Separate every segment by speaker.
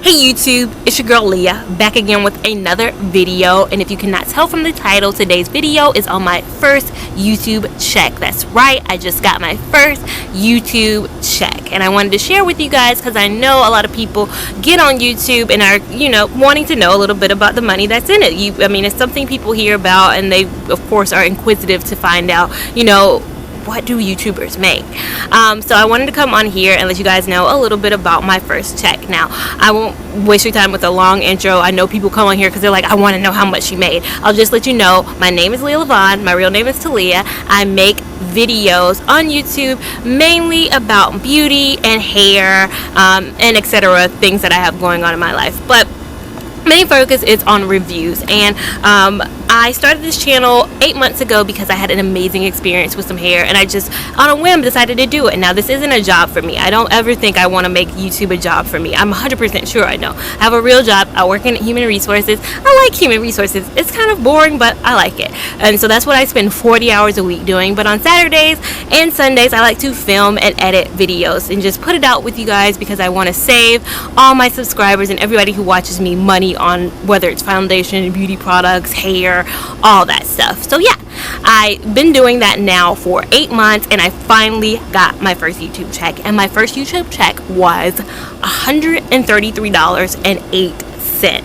Speaker 1: Hey YouTube, it's your girl Leah, back again with another video. And if you cannot tell from the title, today's video is on my first YouTube check. That's right, I just got my first YouTube check, and I wanted to share with you guys because I know a lot of people get on YouTube and are, wanting to know a little bit about the money that's in it. It's something people hear about, and they of course are inquisitive to find out, what do YouTubers make? So I wanted to come on here and let you guys know a little bit about my first check. Now, I won't waste your time with a long intro. I know people come on here because they're like, I want to know how much you made. I'll just let you know, my name is Lia Lavon. My real name is Talia. I make videos on YouTube mainly about beauty and hair and etc. things that I have going on in my life. But main focus is on reviews, and I started this channel 8 months ago because I had an amazing experience with some hair, and I just on a whim decided to do it. Now, this isn't a job for me. I don't ever think I want to make YouTube a job for me. I'm 100% sure I know. I have a real job. I work in human resources. I like human resources. It's kind of boring, but I like it, and so that's what I spend 40 hours a week doing. But on Saturdays and Sundays, I like to film and edit videos and just put it out with you guys because I want to save all my subscribers and everybody who watches me money on whether it's foundation, beauty products, hair, all that stuff. So yeah, I've been doing that now for 8 months, and I finally got my first YouTube check, and my first YouTube check was $133.08.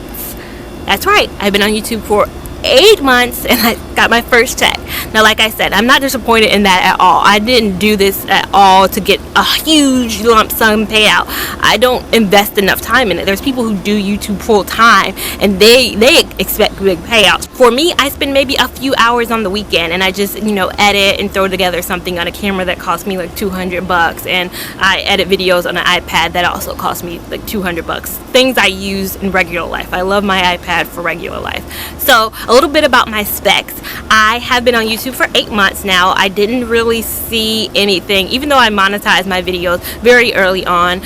Speaker 1: That's right, I've been on YouTube for 8 months and I got my first check. Now, like I said, I'm not disappointed in that at all. I didn't do this at all to get a huge lump sum payout. I don't invest enough time in it. There's people who do YouTube full time and they expect big payouts. For me, I spend maybe a few hours on the weekend, and I just edit and throw together something on a camera that costs me like $200, and I edit videos on an iPad that also costs me like $200. Things I use in regular life. I love my iPad for regular life. So a little bit about my specs. I have been on YouTube for 8 months now. I didn't really see anything, even though I monetized my videos very early on,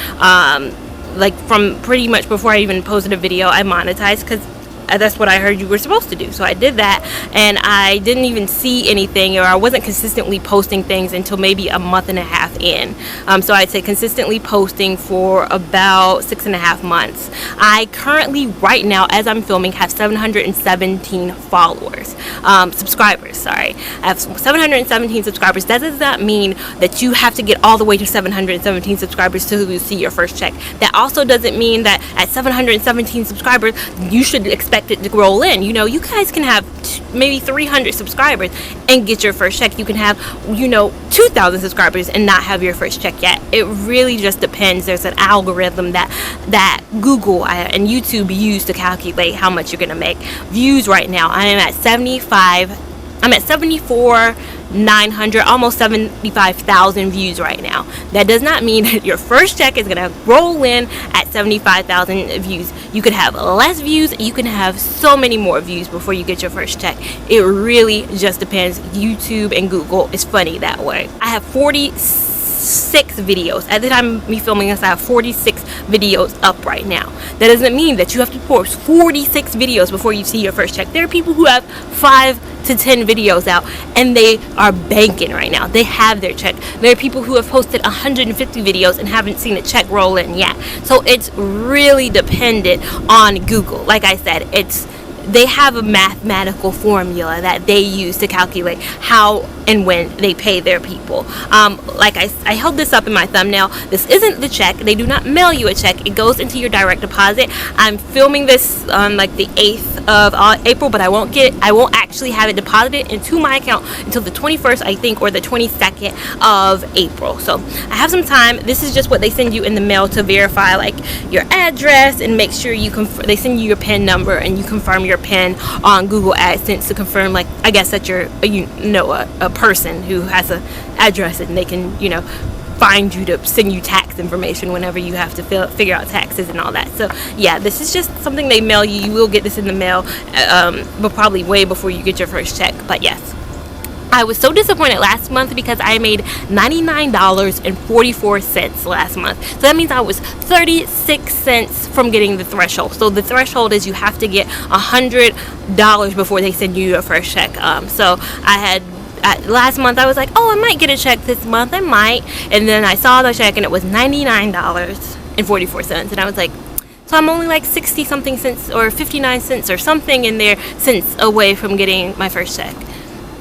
Speaker 1: like from pretty much before I even posted a video, I monetized because that's what I heard you were supposed to do. So I did that, and I didn't even see anything, or I wasn't consistently posting things until maybe a month and a half in. So I'd say consistently posting for about 6.5 months. I currently, right now, as I'm filming, have 717 subscribers. Sorry, I have 717 subscribers. That does not mean that you have to get all the way to 717 subscribers to see your first check. That also doesn't mean that at 717 subscribers you should expect it to roll in. You guys can have maybe 300 subscribers and get your first check. You can have 2,000 subscribers and not have your first check yet. It really just depends. There's an algorithm that Google and YouTube use to calculate how much you're gonna make. Views right now, I'm at 74,900, almost 75,000 views right now. That does not mean that your first check is gonna roll in at 75,000 views. You could have less views, you can have so many more views before you get your first check. It really just depends. YouTube and Google is funny that way. I have 46 videos. At the time of me filming this, I have 46 videos up right now. That doesn't mean that you have to post 46 videos before you see your first check. There are people who have 5 to 10 videos out and they are banking right now. They have their check. There are people who have posted 150 videos and haven't seen a check roll in yet. So it's really dependent on Google. Like I said, they have a mathematical formula that they use to calculate how and when they pay their people. Like I held this up in my thumbnail. This isn't the check. They do not mail you a check. It goes into your direct deposit. I'm filming this on like the 8th of April, but I won't actually have it deposited into my account until the 21st, I think, or the 22nd of April. So I have some time. This is just what they send you in the mail to verify like your address and make sure they send you your PIN number and you confirm your PIN on Google AdSense to confirm, like, I guess that you're a person who has an address, and they can find you to send you tax information whenever you have to figure out taxes and all that. So yeah, this is just something they mail you. You will get this in the mail, but probably way before you get your first check. But yes, I was so disappointed last month because I made $99.44 last month. So that means I was 36 cents from getting the threshold. So the threshold is you have to get $100 before they send you your first check. So I had last month I was like, oh, I might get a check this month, I might, and then I saw the check and it was $99.44, and I was like, So I'm only like 60 something cents or 59 cents or something in there cents away from getting my first check.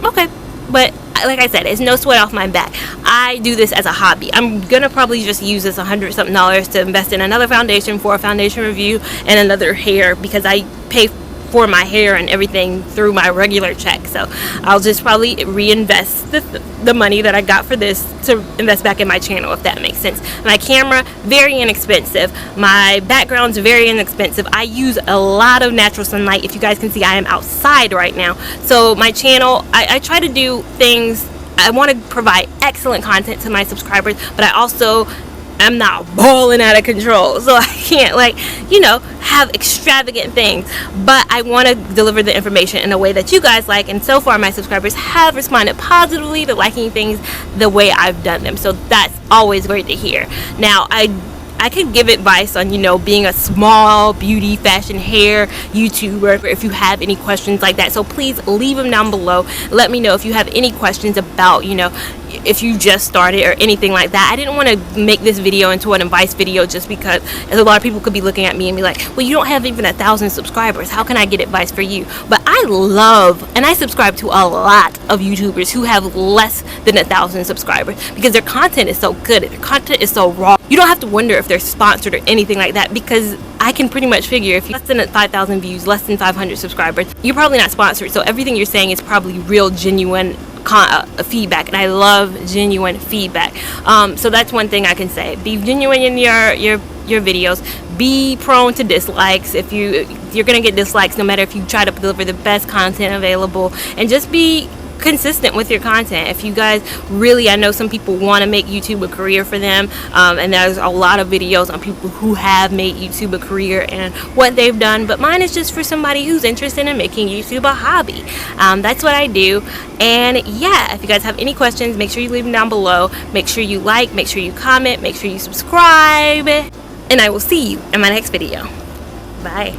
Speaker 1: Okay, but like I said, it's no sweat off my back. I do this as a hobby. I'm gonna probably just use this $100 something to invest in another foundation for a foundation review and another hair, because I pay for my hair and everything through my regular check. So I'll just probably reinvest the money that I got for this to invest back in my channel, if that makes sense. My camera, very inexpensive. My background's very inexpensive. I use a lot of natural sunlight. If you guys can see, I am outside right now. So my channel, I try to do things, I want to provide excellent content to my subscribers, but I also am not balling out of control, so I can't, like, you know, have extravagant things, but I want to deliver the information in a way that you guys like, and so far my subscribers have responded positively to liking things the way I've done them, so that's always great to hear. Now I can give advice on, you know, being a small beauty, fashion, hair YouTuber if you have any questions like that. So please leave them down below. Let me know if you have any questions about, you know, if you just started or anything like that. I didn't want to make this video into an advice video just because a lot of people could be looking at me and be like, well, you don't have even 1,000 subscribers. How can I get advice for you? But I love, and I subscribe to a lot of YouTubers who have less than 1,000 subscribers because their content is so good. Their content is so raw. You don't have to wonder if they're sponsored or anything like that, because I can pretty much figure if you're less than 5,000 views, less than 500 subscribers, you're probably not sponsored. So everything you're saying is probably real, genuine feedback, and I love genuine feedback. So that's one thing I can say. Be genuine in your videos. Be prone to dislikes. If you're gonna get dislikes no matter if you try to deliver the best content available, and just be consistent with your content. If you guys really, I know some people want to make YouTube a career for them, and there's a lot of videos on people who have made YouTube a career and what they've done, but mine is just for somebody who's interested in making YouTube a hobby. That's what I do. And yeah, if you guys have any questions, make sure you leave them down below. Make sure you like, make sure you comment, make sure you subscribe, and I will see you in my next video. Bye.